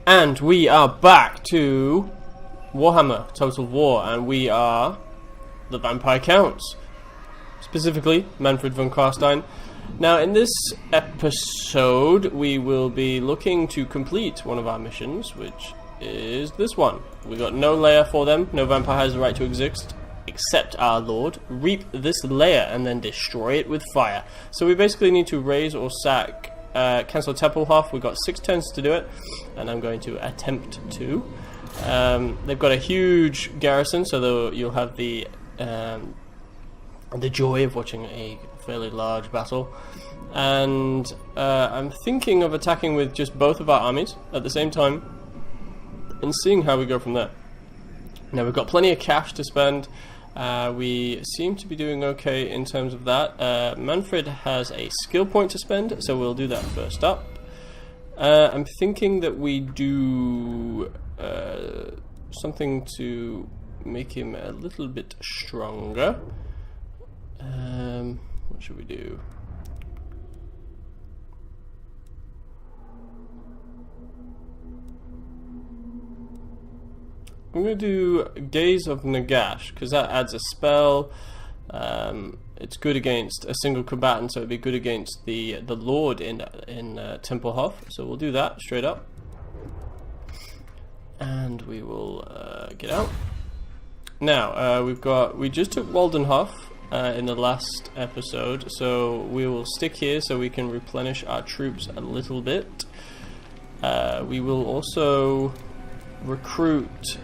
And we are back to Warhammer Total War, and we are the Vampire Counts, specifically Manfred von Carstein. Now, in this episode, we will be looking to complete one of our missions, which is this one. We got no lair for them. No vampire has the right to exist, except our lord. Reap this lair and then destroy it with fire. So we basically need to raise or sack cancel Tempelhof. We've got 6 turns to do it, and I'm going to attempt to. They've got a huge garrison, so you'll have the joy of watching a fairly large battle. And I'm thinking of attacking with just both of our armies at the same time and seeing how we go from there. Now, we've got plenty of cash to spend. We seem to be doing okay in terms of that. Manfred has a skill point to spend, so we'll do that first up. I'm thinking that we do something to make him a little bit stronger. What should we do? I'm going to do Gaze of Nagash, because that adds a spell. It's good against a single combatant, so it'd be good against the Lord in Tempelhof. So we'll do that straight up. And we will get out. Now, we just took Waldenhof in the last episode, so we will stick here so we can replenish our troops a little bit. We will also recruit.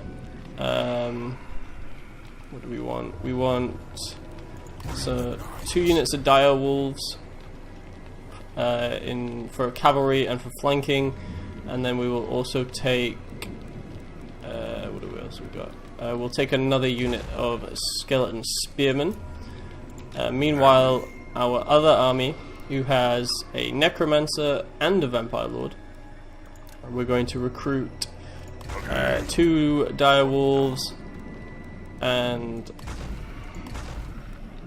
What do we want? We want 2 units of dire wolves for cavalry and for flanking, and then we will also take what else we got? We'll take another unit of skeleton spearmen. Meanwhile, our other army, who has a necromancer and a vampire lord, we're going to recruit 2 dire wolves and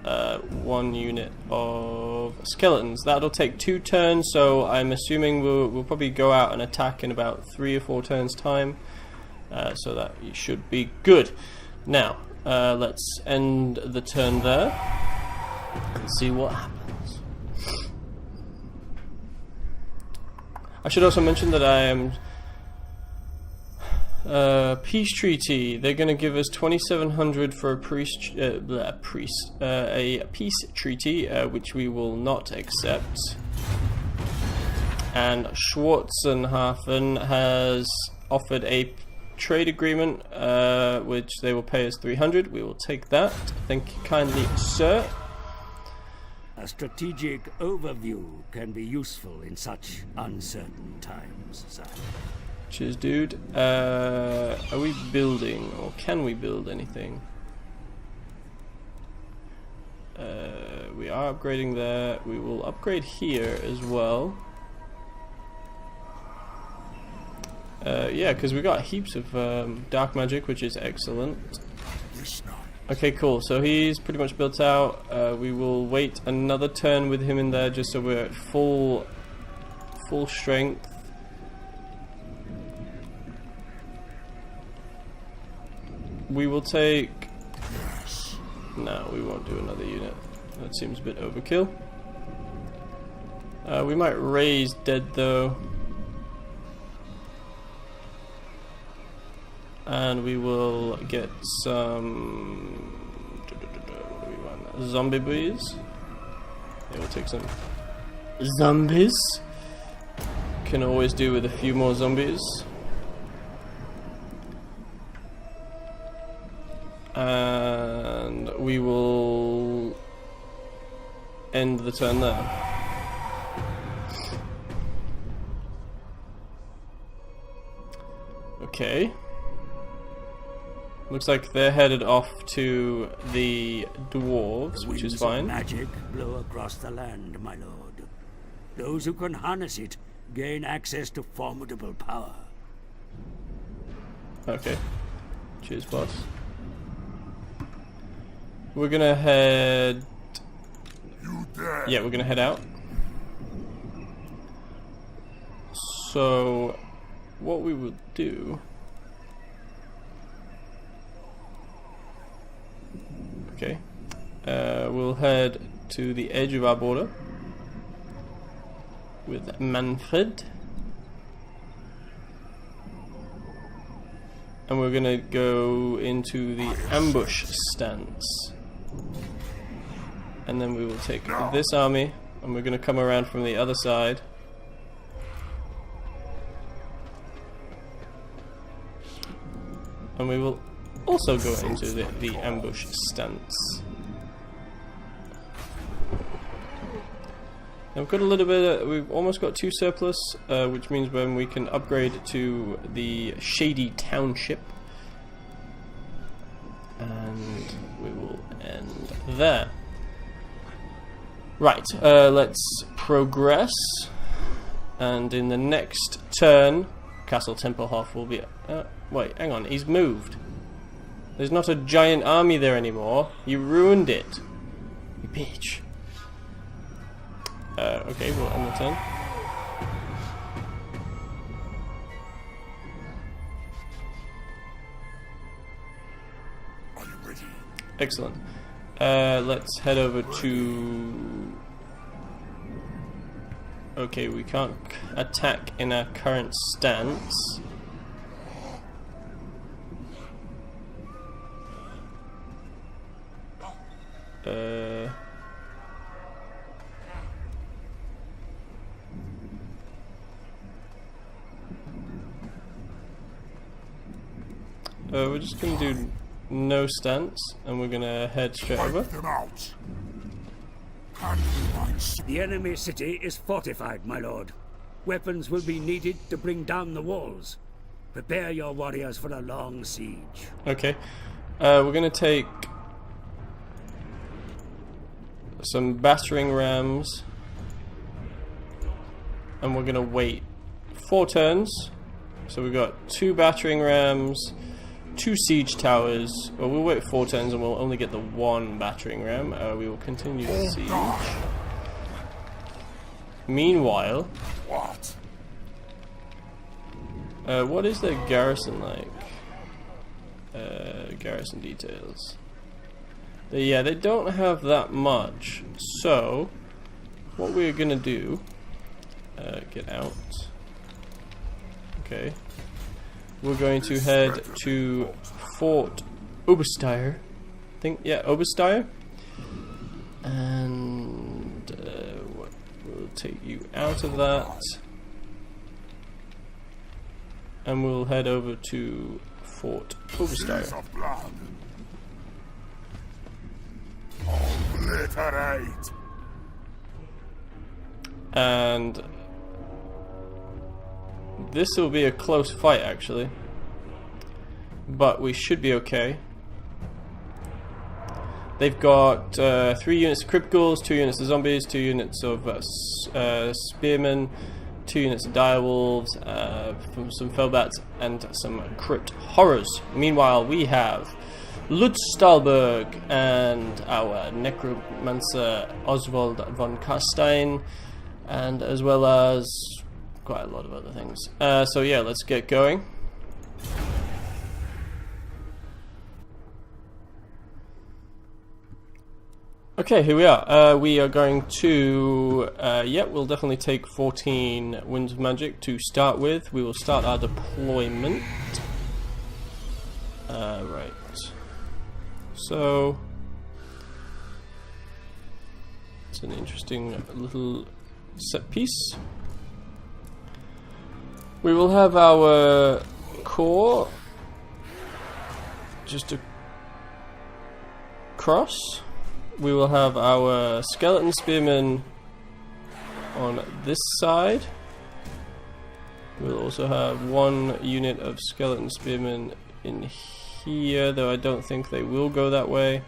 1 unit of skeletons. That'll take 2 turns, so I'm assuming we'll probably go out and attack in about 3 or 4 turns time, so that should be good. Now, let's end the turn there and see what happens. I should also mention that I am peace treaty. They're going to give us 2,700 for a peace treaty, which we will not accept. And Schwarzenhafen has offered a trade agreement, which they will pay us 300. We will take that. Thank you kindly, sir. A strategic overview can be useful in such uncertain times, sir. Cheers, dude. Are we building, or can we build anything? We are upgrading there. We will upgrade here as well. Yeah, because we got heaps of dark magic, which is excellent. Okay, cool. So he's pretty much built out. We will wait another turn with him in there, just so we're at full strength. We will take... No, we won't do another unit. That seems a bit overkill. We might raise dead though. And we will get some... What do we want? Zombie bees. Yeah, we'll take some zombies. Can always do with a few more zombies. And we will end the turn there. Okay. Looks like they're headed off to the dwarves, which is fine. Magic blow across the land, my lord. Those who can harness it gain access to formidable power. Okay. Cheers, boss. We're gonna head... Yeah, we're gonna head out. So what we will do... Okay. We'll head to the edge of our border with Manfred. And we're gonna go into the ambush stance. And then we will take this army, and we're gonna come around from the other side. And we will also go into the ambush stance. Now we've got a little bit, we've almost got 2 surplus, which means when we can upgrade to the Shady Township. And we will end there. Right, let's progress. And in the next turn, Castle Tempelhof will be... wait, hang on, he's moved. There's not a giant army there anymore. You ruined it. You bitch. Okay, we'll end the turn. Are you ready? Excellent. Let's head over to... Okay, we can't attack in our current stance. We're just going to do no stance, and we're going to head straight over. Them out. The enemy city is fortified, my lord. Weapons will be needed to bring down the walls. Prepare your warriors for a long siege. Okay. We're going to take some battering rams, and we're going to wait 4 turns. So we've got 2 battering rams, 2 siege towers. Well, we'll wait 4 turns and we'll only get the 1 battering ram. We will continue the siege. Meanwhile, what is their garrison like? Garrison details. Yeah, they don't have that much. So, what we're gonna do? Get out. Okay. We're going to head to Fort Obersteier. Obersteier. And we'll take you out of that. And we'll head over to Fort Obersteier. Obliterate. And this will be a close fight, actually, but we should be okay. They've got 3 units of Crypticals, 2 units of Zombies, 2 units of Spearmen, 2 units of Direwolves, some Felbats, and some Crypt Horrors. Meanwhile, we have Lutz Stahlberg and our Necromancer Oswald von Karstein, and as well as quite a lot of other things. So yeah, let's get going. Okay, here we are. We are going to, we'll definitely take 14 Winds of Magic to start with. We will start our deployment. Right. So, it's an interesting little set piece. We will have our core just across. We will have our skeleton spearmen on this side. We'll also have 1 unit of skeleton spearmen in here, though I don't think they will go that way,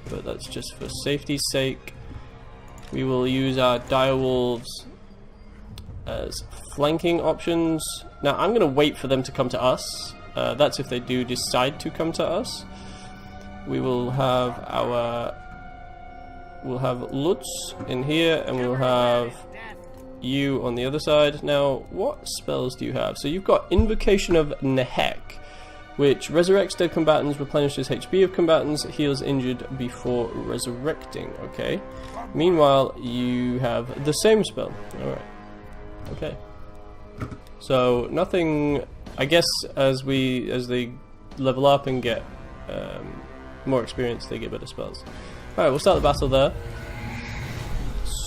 but that's just for safety's sake. We will use our direwolves as flanking options. Now I'm going to wait for them to come to us. That's if they do decide to come to us. We will have our... We'll have Lutz in here, and we'll have you on the other side. Now, what spells do you have? So you've got Invocation of Nehek, which resurrects dead combatants, replenishes HP of combatants, heals injured before resurrecting. Okay. Meanwhile, you have the same spell. Alright. Okay. So, nothing... I guess as they level up and get more experience, they get better spells. Alright, we'll start the battle there.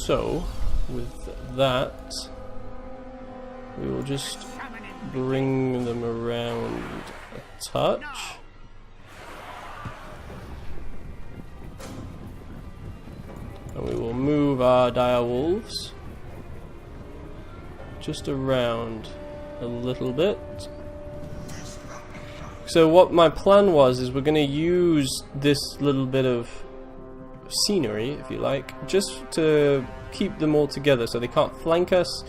So, with that, we will just bring them around a touch. And we will move our dire wolves just around a little bit. So what my plan was is we're going to use this little bit of scenery, if you like, just to keep them all together so they can't flank us,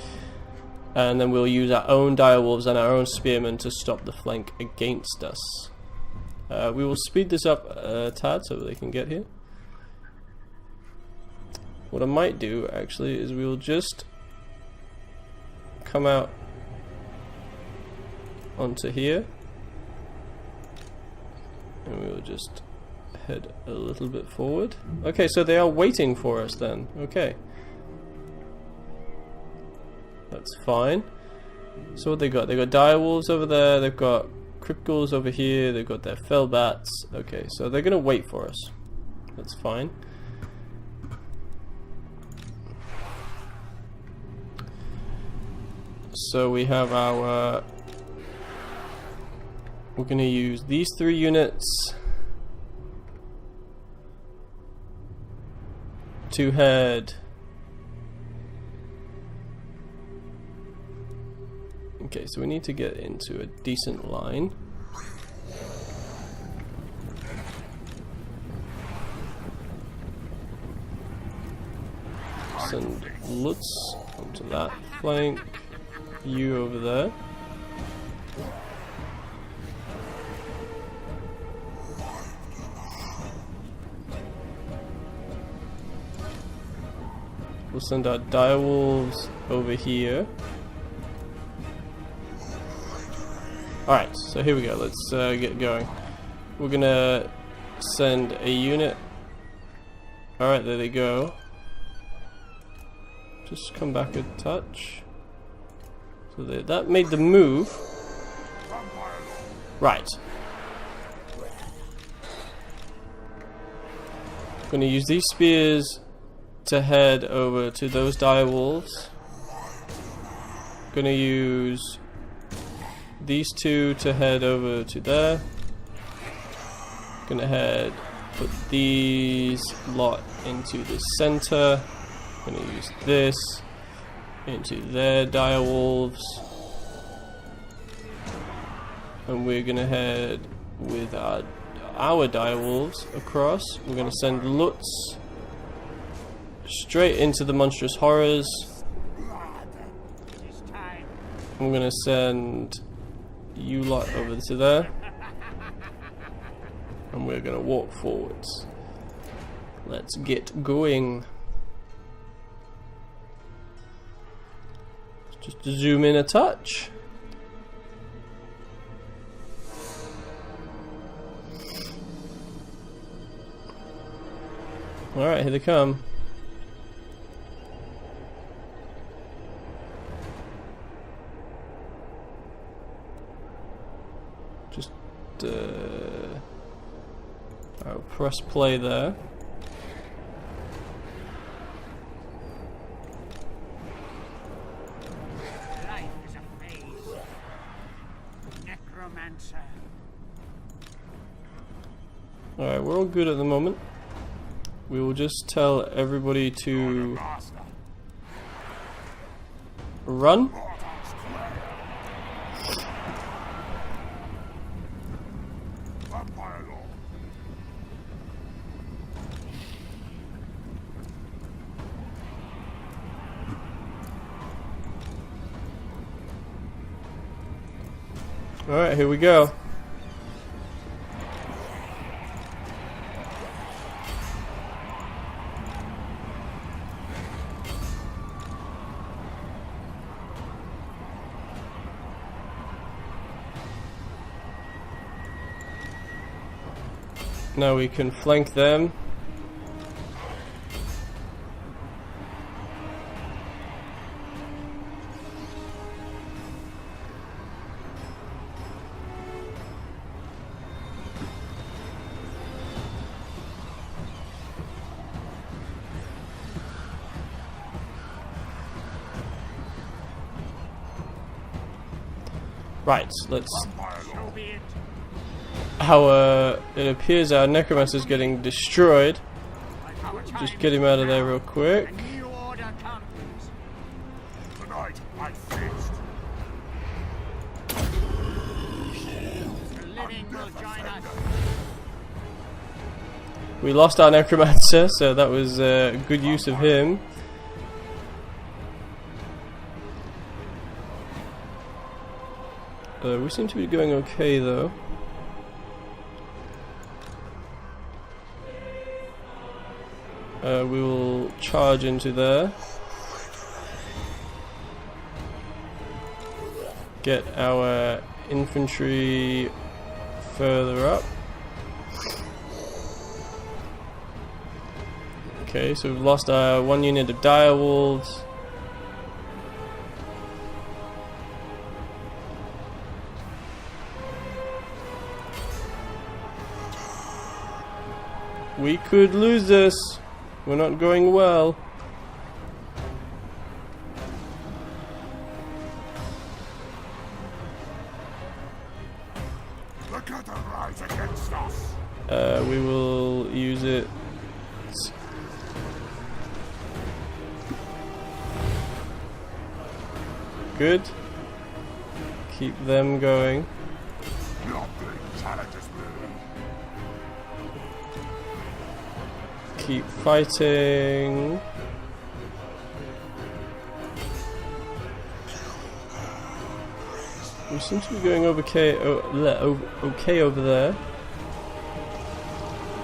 and then we'll use our own direwolves and our own spearmen to stop the flank against us. We will speed this up a tad so they can get here. What I might do actually is we will just come out onto here, and we will just head a little bit forward. Okay, so they are waiting for us then. Okay. That's fine. So what they got? They got direwolves over there, they've got crypt ghouls over here, they've got their fell bats. Okay, so they're gonna wait for us. That's fine. So we have our... we're gonna use these 3 units to head... Okay, so we need to get into a decent line. Send Lutz onto that flank. You over there. We'll send our direwolves over here. Alright, so here we go, let's get going. We're gonna send a unit. Alright, there they go. Just come back a touch. So that made the move. Right. Gonna use these spears to head over to those direwolves. Gonna use these 2 to head over to there. Gonna put these lot into the center. Gonna use this into their direwolves. And we're gonna head with our direwolves across. We're gonna send Lutz straight into the monstrous horrors. I'm gonna send you lot over to there, and we're gonna walk forwards. Let's get going. Just to zoom in a touch. Alright, here they come. Just I'll press play there. Life is a phase. Necromancer. Alright, we're all good at the moment. We will just tell everybody to run. Alright, here we go. Now we can flank them. Right, let's... it appears our necromancer is getting destroyed. Just get him out of there real quick. Tonight, I feast. The living will join us. We lost our necromancer, so that was good use of him. We seem to be going okay though. We will charge into there. Get our infantry further up. Okay, so we've lost our one unit of dire wolves. We could lose this. We're not going well. Look at the rise against us. We will use it. Good. Keep them going. Nothing challenges me. Keep fighting. We seem to be going okay over there.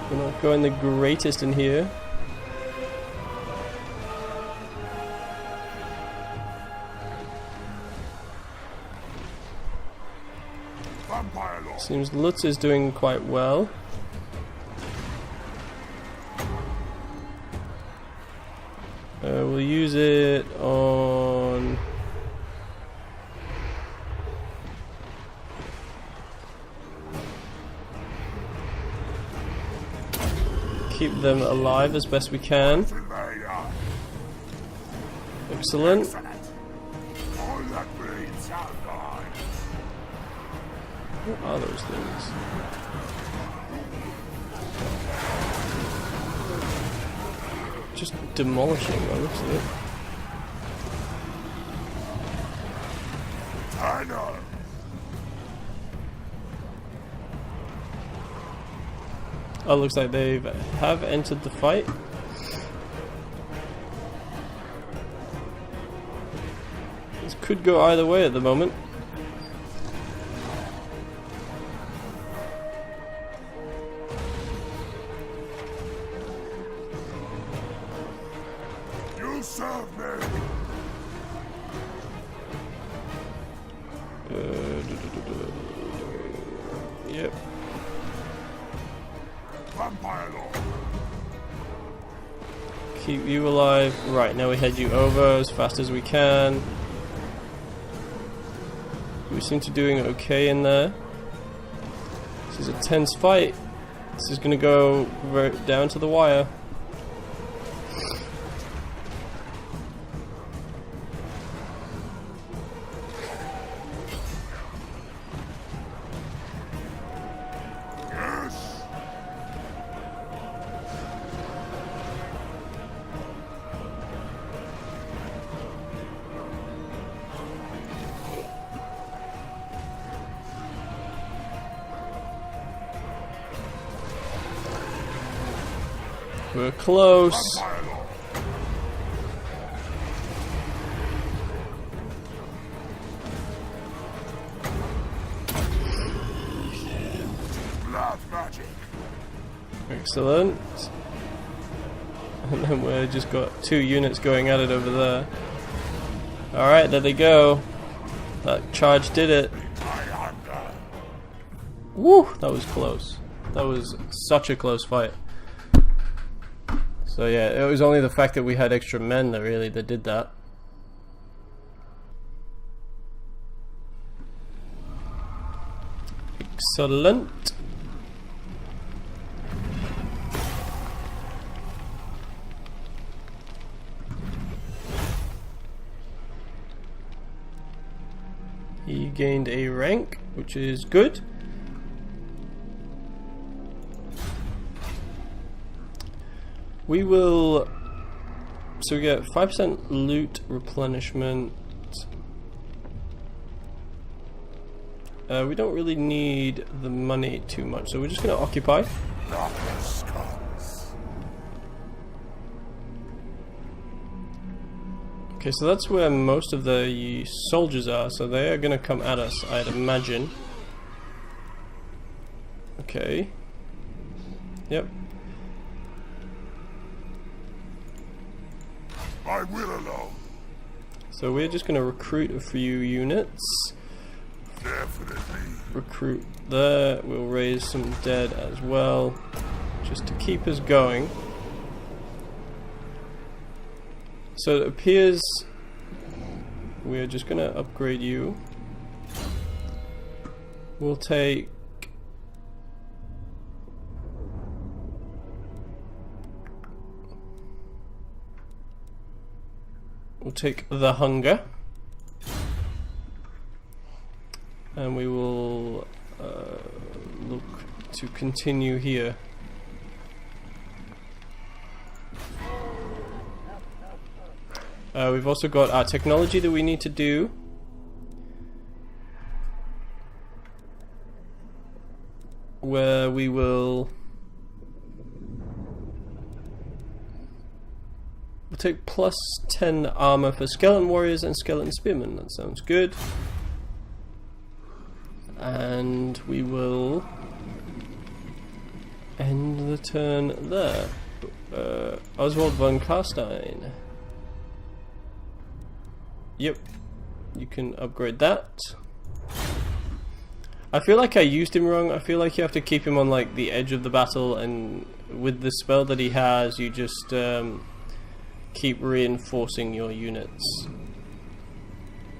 We're not going the greatest in here. Vampire Lord. Seems Lutz is doing quite well. We'll use it on... keep them alive as best we can. Excellent. All that bleeds shall die. What are those things? Just demolishing by the looks of it. I know. Oh, looks like they have entered the fight. This could go either way at the moment. You serve me. Yep. Vampire Lord. Keep you alive. Right, now we head you over as fast as we can. We seem to be doing okay in there. This is a tense fight. This is going to go right down to the wire. Yes. We're close. Vampire Lord. Blood magic. Excellent. And then we've just got 2 units going at it over there. Alright, there they go. That charge did it. My hunger. Woo! That was close. That was such a close fight. So yeah, it was only the fact that we had extra men that did that. Excellent. He gained a rank, which is good. We will... So we get 5% loot replenishment. We don't really need the money too much, so we're just going to occupy. Okay, so that's where most of the soldiers are, so they are going to come at us, I'd imagine. Okay. Yep. I will alone. So we're just going to recruit a few units. Definitely. Recruit there. We'll raise some dead as well, just to keep us going. So it appears we're just going to upgrade you. We'll take... We'll take the hunger. And we will look to continue here. We've also got our technology that we need to do. Where we will... We'll take plus 10 armor for skeleton warriors and skeleton spearmen. That sounds good. And we will end the turn there. Oswald von Karstein. Yep, you can upgrade that. I feel like I used him wrong. I feel like you have to keep him on like the edge of the battle, and with the spell that he has, you just keep reinforcing your units.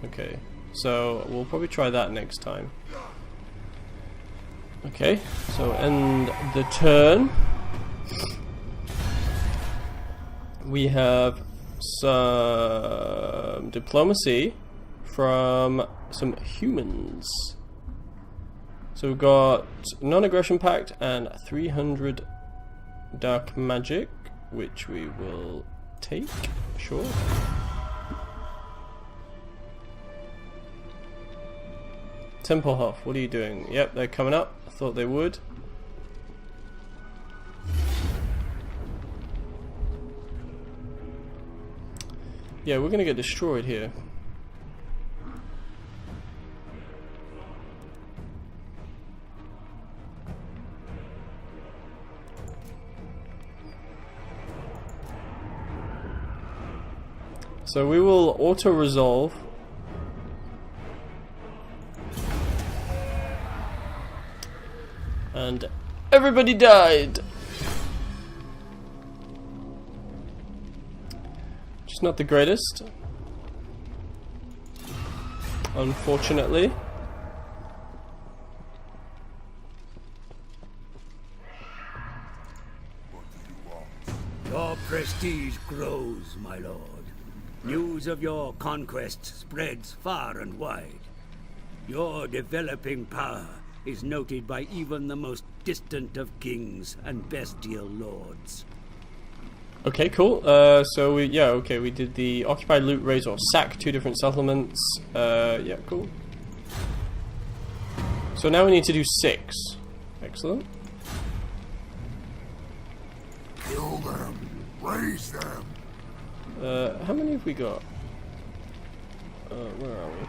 Okay, so we'll probably try that next time. Okay, so end the turn. We have some diplomacy from some humans. So we've got non-aggression pact and 300 dark magic, which we will take, sure. Tempelhof, what are you doing? Yep, they're coming up. I thought they would. Yeah, we're gonna get destroyed here. So we will auto-resolve. And everybody died! Just not the greatest, unfortunately. Your prestige grows, my lord. News of your conquest spreads far and wide. Your developing power is noted by even the most distant of kings and bestial lords. Okay, cool. So we did the occupy, loot, raise, or sack 2 different settlements. Yeah, cool. So now we need to do 6. Excellent. Kill them. Raise them. How many have we got? Where are we?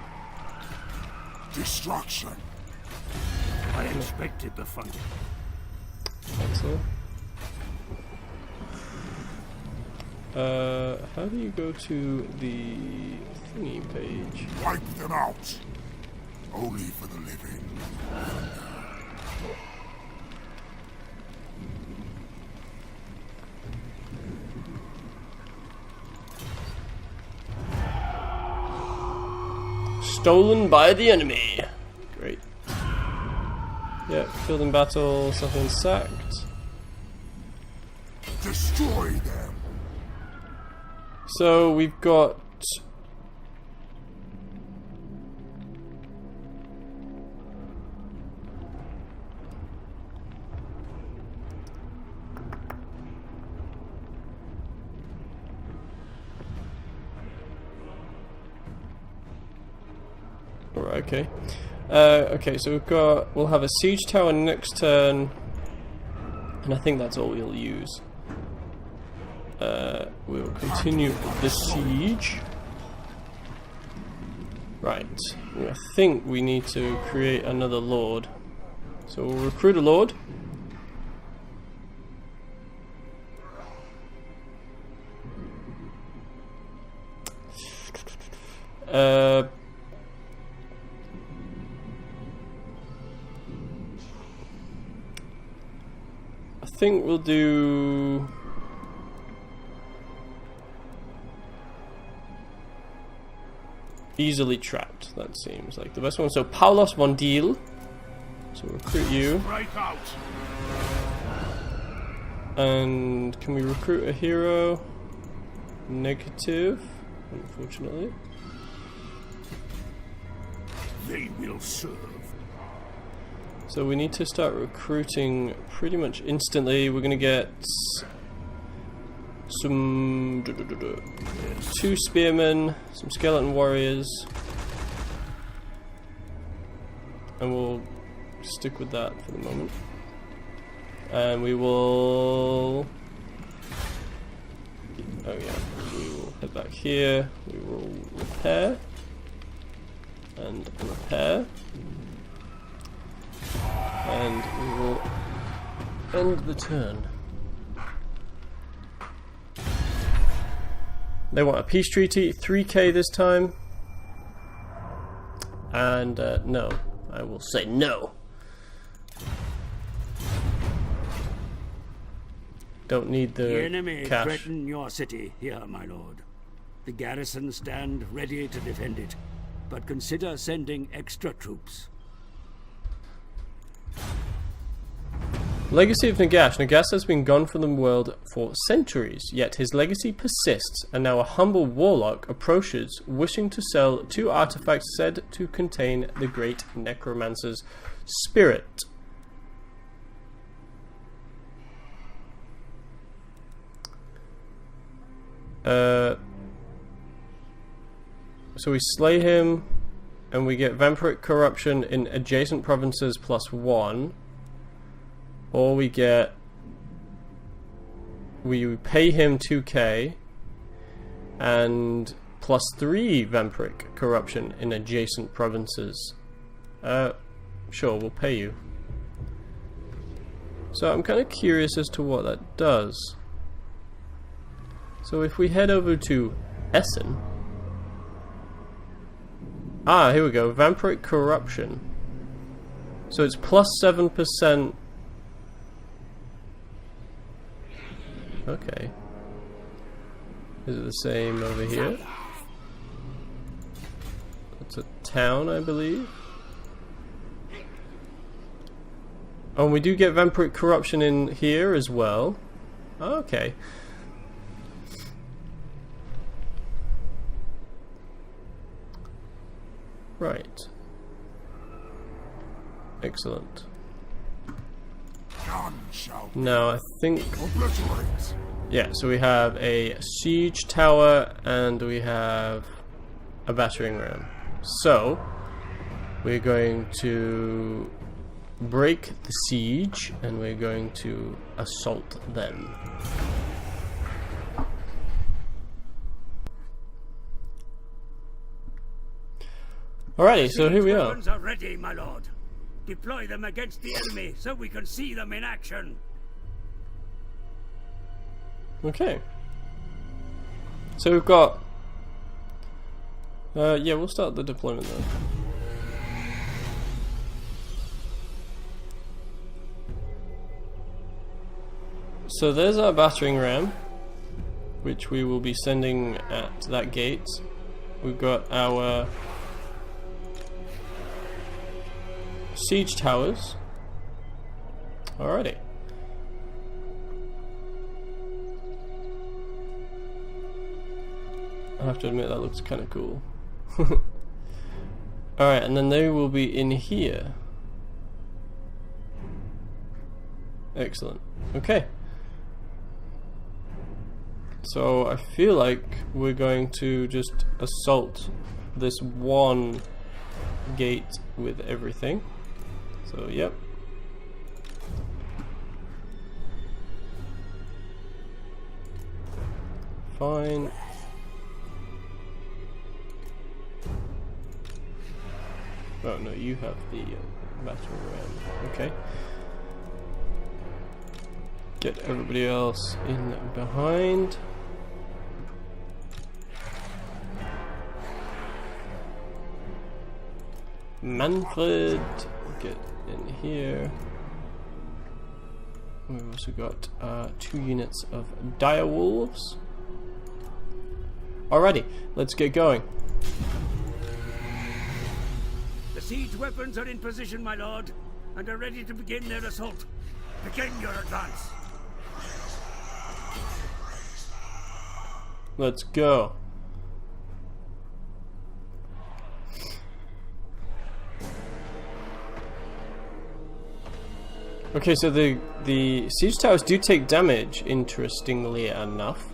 Destruction. I expected the fight. Excellent. How do you go to the thingy page? Wipe them out. Only for the living. stolen by the enemy. Great. Yeah, killed in battle, something sacked. Destroy them. So we've got alright, okay. Okay, so we'll have a siege tower next turn, and I think that's all we'll use. We will continue the siege. Right. I think we need to create another lord. So we'll recruit a lord. I think we'll do easily trapped. That seems like the best one. So Paulos von Deal. So recruit you. Break out. And can we recruit a hero? Negative, unfortunately. They will serve. So we need to start recruiting pretty much instantly. We're gonna get some 2 spearmen, some skeleton warriors, and we'll stick with that for the moment. And we will, oh yeah, we will head back here. We will repair and repair, and we will end the turn. They want a peace treaty, 3k this time, and no, I will say no. Don't need The the enemy cash. threaten your city here, my lord. The garrison stand ready to defend it, but consider sending extra troops. Legacy of Nagash. Nagash has been gone from the world for centuries, yet his legacy persists, and now a humble warlock approaches, wishing to sell 2 artifacts said to contain the great necromancer's spirit. So we slay him, and we get vampiric corruption in adjacent provinces +1. Or we pay him 2k and +3 vampiric corruption in adjacent provinces. Sure, we'll pay you. So I'm kind of curious as to what that does. So if we head over to Essen. Ah, here we go. Vampiric corruption. So it's +7%. Okay. Is it the same over here? It's a town, I believe. Oh, and we do get vampiric corruption in here as well. Okay. Right. Excellent. None shall Now I think, obliterate. yeah, so we have a siege tower and we have a battering ram. So we're going to break the siege and we're going to assault them. Alrighty, so here we are. Weapons are ready, my lord. Deploy them against the enemy so we can see them in action. Okay. So we've got... yeah, we'll start the deployment then. So there's our battering ram, which we will be sending at that gate. We've got our siege towers. Alrighty. I have to admit that looks kind of cool. Alright, and then they will be in here. Excellent. Okay. So I feel like we're going to just assault this one gate with everything. So yep. Fine. Oh no, you have the battle ram. Okay. Get everybody else in behind. Manfred, get in here. We've also got 2 units of dire wolves. Alrighty, let's get going. The siege weapons are in position, my lord, and are ready to begin their assault. Begin your advance. Let's go. Okay, so the siege towers do take damage, interestingly enough.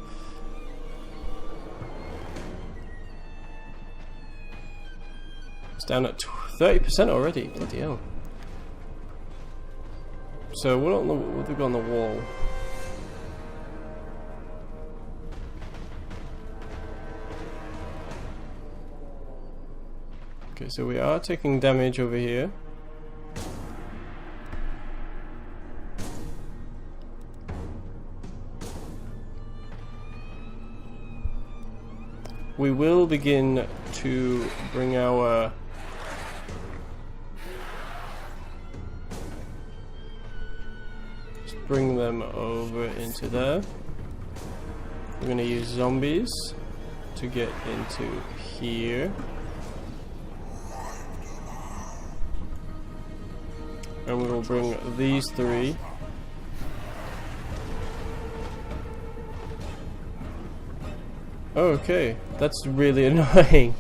It's down at 30% already. Bloody hell. So what have we got on the wall? Okay, so we are taking damage over here. We will begin to bring our just bring them over into there. We're going to use zombies to get into here. And we will bring these 3 . Okay, that's really annoying.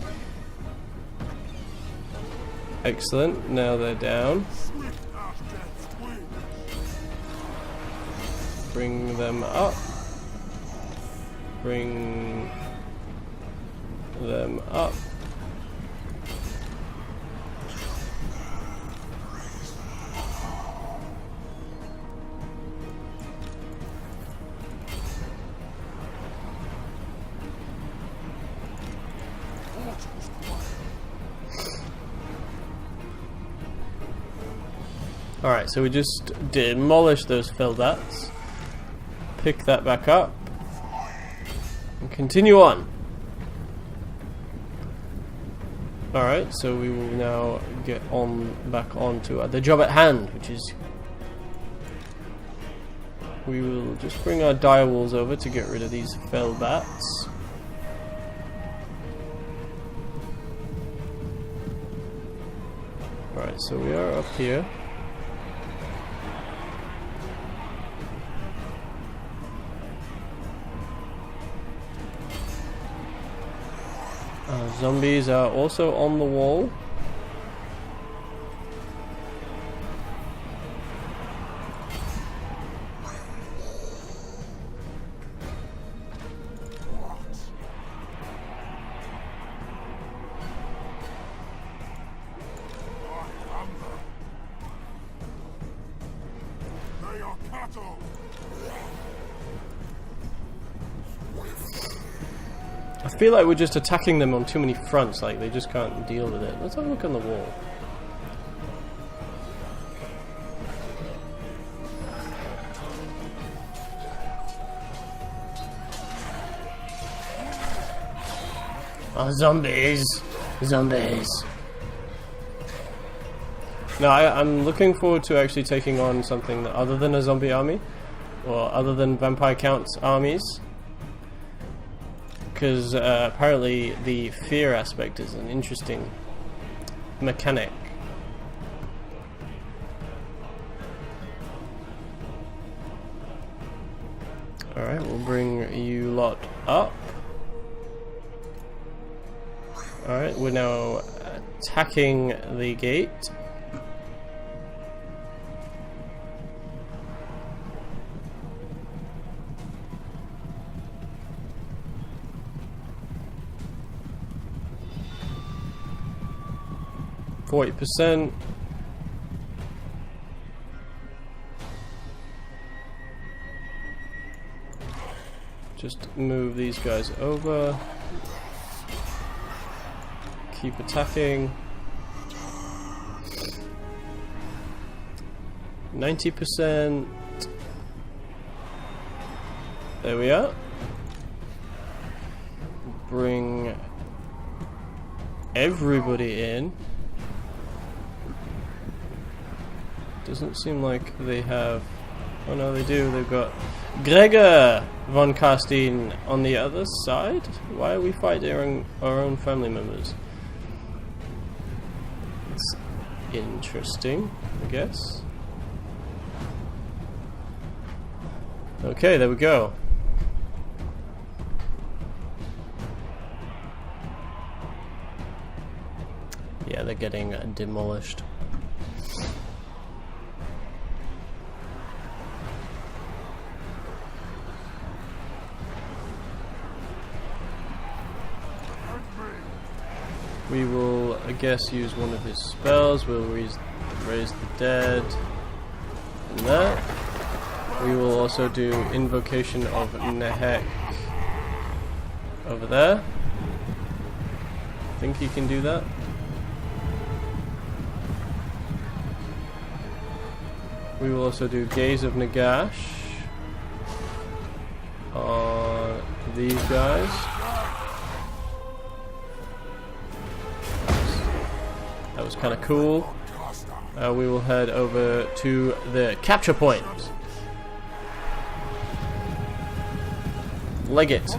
Excellent, now they're down. Bring them up. Bring them up. Alright, so we just demolished those Feldats. Pick that back up. And continue on. Alright, so we will now get on back onto the job at hand, which is... We will just bring our direwolves over to get rid of these Feldats. Alright, so we are up here. Zombies are also on the wall. They are cattle. I feel like we're just attacking them on too many fronts, like they just can't deal with it. Let's have a look on the wall. Oh, zombies! Zombies! No, I'm looking forward to actually taking on something that, other than a zombie army, or other than Vampire Count's armies. Because apparently the fear aspect is an interesting mechanic. Alright, we'll bring you lot up. Alright, we're now attacking the gate. %. Just move these guys over. Keep attacking. 90%. There we are. Bring everybody in. Doesn't seem like they have... Oh no, they do. They've got Gregor von Karstein on the other side? Why are we fighting our own family members? It's interesting, I guess. Okay, there we go. Yeah, they're getting demolished. We will, I guess, use one of his spells. We'll raise the dead. And that. We will also do Invocation of Nehek over there. I think he can do that. We will also do Gaze of Nagash on these guys. That was kind of cool. We will head over to the capture point. Leg it.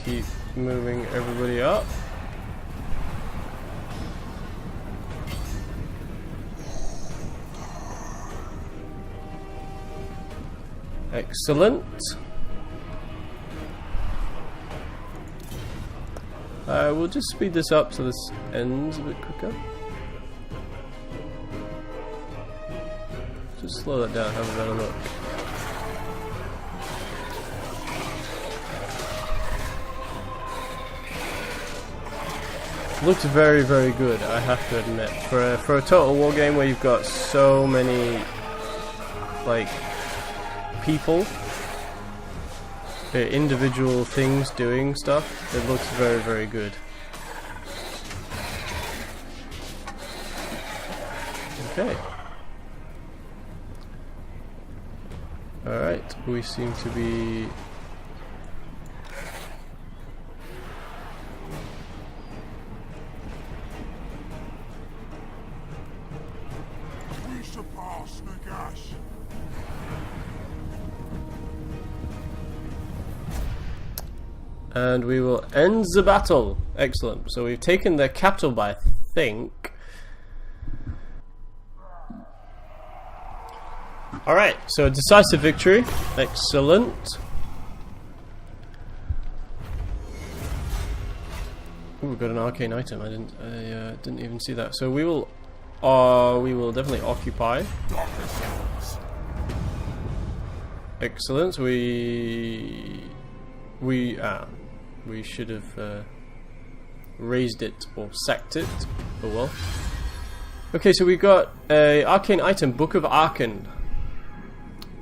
Keep moving everybody up. Excellent. We'll just speed this up so this ends a bit quicker. Just slow that down, have a better look. Looks very, very good, I have to admit. For a Total War game where you've got so many, like, people, individual things doing stuff, it looks very, very good. Okay. Alright, we seem to be... We surpass Nagash. And we will end the battle. Excellent. So we've taken the capital by, I think. Alright, so a decisive victory. Excellent. Ooh, we've got an arcane item. I didn't even see that. So we will definitely occupy. Excellent. We should have raised it or sacked it. Oh well. Okay, so we got a arcane item, Book of Arcane.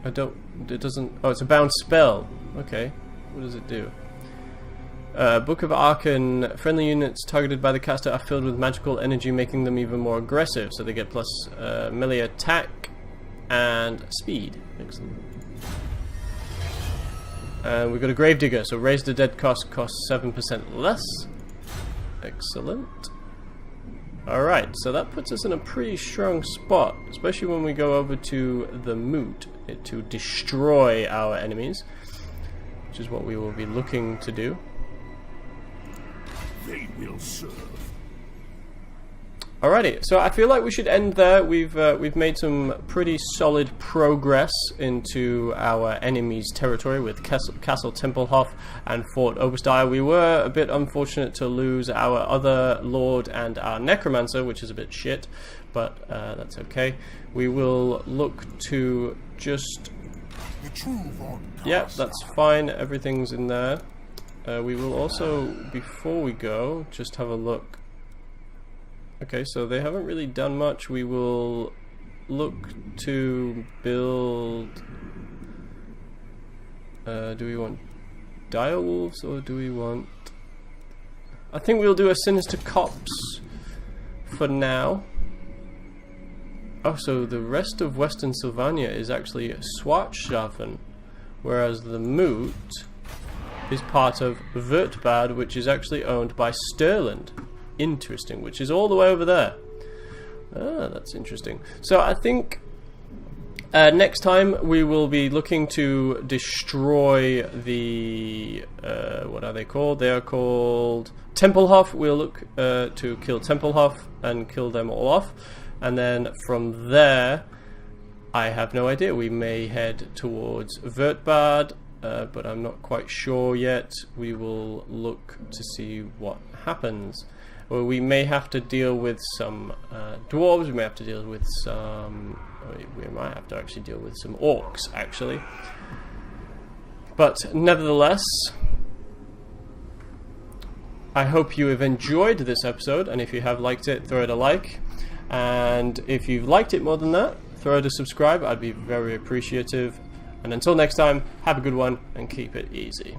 It doesn't, oh, it's a bound spell. Okay, what does it do? Book of Arcane, friendly units targeted by the caster are filled with magical energy, making them even more aggressive, so they get plus melee attack and speed. Excellent. And we've got a Gravedigger, so raise the dead costs 7% less. Excellent. Alright, so that puts us in a pretty strong spot, especially when we go over to the Moot to destroy our enemies, which is what we will be looking to do. They will serve. Alrighty, so I feel like we should end there. We've made some pretty solid progress into our enemy's territory with Castle Tempelhof and Fort Oberstyre. We were a bit unfortunate to lose our other lord and our necromancer, which is a bit shit, but that's okay. We will look to just... The true Von Yep, that's fine. Everything's in there. We will also, before we go, just have a look. Okay, so they haven't really done much. We will look to build... do we want direwolves or do we want... I think we'll do a Sinister Copse for now. Oh, so the rest of Western Sylvania is actually Schwarzschafen, whereas the Moot is part of Württemberg, which is actually owned by Stirland. Interesting, which is all the way over there. Ah, that's interesting. So I think next time we will be looking to destroy the... what are they called? They are called Tempelhof. We'll look to kill Tempelhof and kill them all off. And then from there, I have no idea. We may head towards Württemberg, but I'm not quite sure yet. We will look to see what happens. Well, we may have to deal with some dwarves. We may have to deal with some... We might have to actually deal with some orcs, actually. But nevertheless, I hope you have enjoyed this episode, and if you have liked it, throw it a like. And if you've liked it more than that, throw it a subscribe. I'd be very appreciative. And until next time, have a good one and keep it easy.